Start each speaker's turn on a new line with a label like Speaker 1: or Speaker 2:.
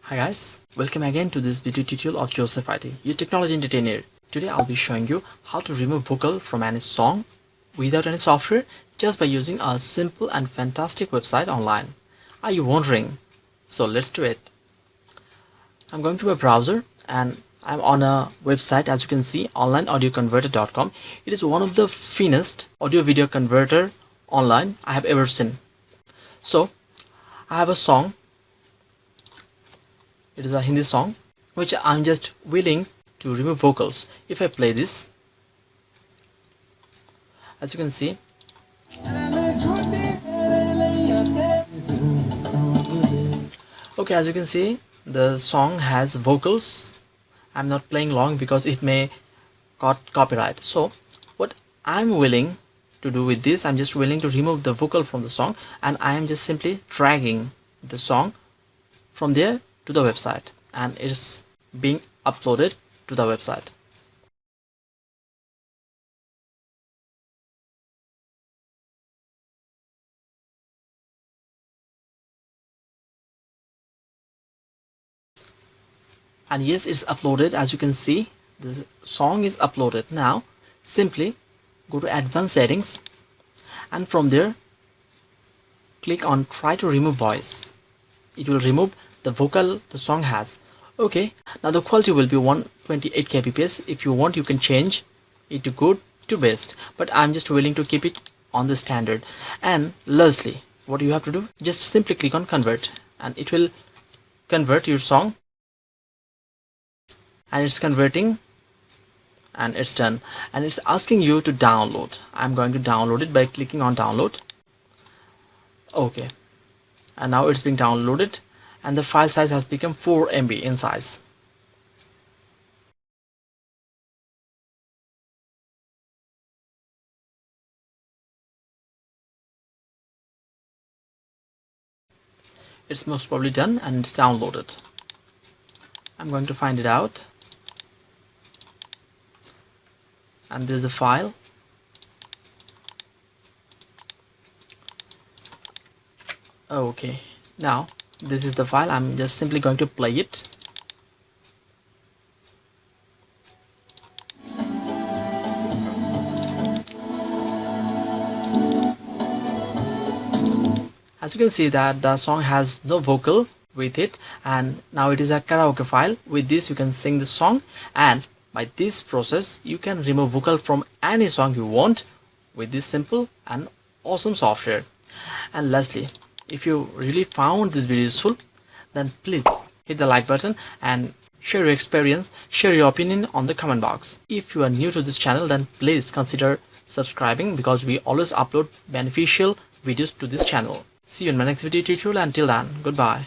Speaker 1: Hi guys, welcome again to this video tutorial of Joseph IT, your technology entertainer. Today I'll be showing you how to remove vocal from any song without any software just by using a simple and fantastic website online. Are you wondering? So let's do it. I'm going to a browser and I'm on a website, as you can see, onlineaudioconverter.com. It is one of the finest audio video converter online I have ever seen. So I have a song. It is a Hindi song which I'm just willing to remove vocals. If I play this, as you can see, okay, as you can see, the song has vocals. I'm not playing long because it may got copyright. So what I'm willing to do with this, I'm just willing to remove the vocal from the song, and I am just simply dragging the song from there to the website, and it is being uploaded to the website. And yes, it's uploaded. As you can see, this song is uploaded. Now simply go to advanced settings, and from there click on try to remove voice. It will remove the vocal the song has. Okay, now the quality will be 128 kbps. If you want, you can change it to good to best, but I'm just willing to keep it on the standard. And lastly, what you have to do, just simply click on convert, and it will convert your song, and it's converting, and it's done, and it's asking you to download. I'm going to download it by clicking on download. Okay, and now it's being downloaded, and the file size has become 4 MB in size. It's most probably done and it's downloaded. I'm going to find it out, and this is the file. Okay, now this is the file. I'm just simply going to play it. As you can see that the song has no vocal with it, and now it is a karaoke file. With this you can sing the song, and by this process you can remove vocal from any song you want with this simple and awesome software. And lastly, if you really found this video useful, then please hit the like button and share your experience, share your opinion on the comment box. If you are new to this channel, then please consider subscribing, because we always upload beneficial videos to this channel. See you in my next video tutorial. Until then, goodbye.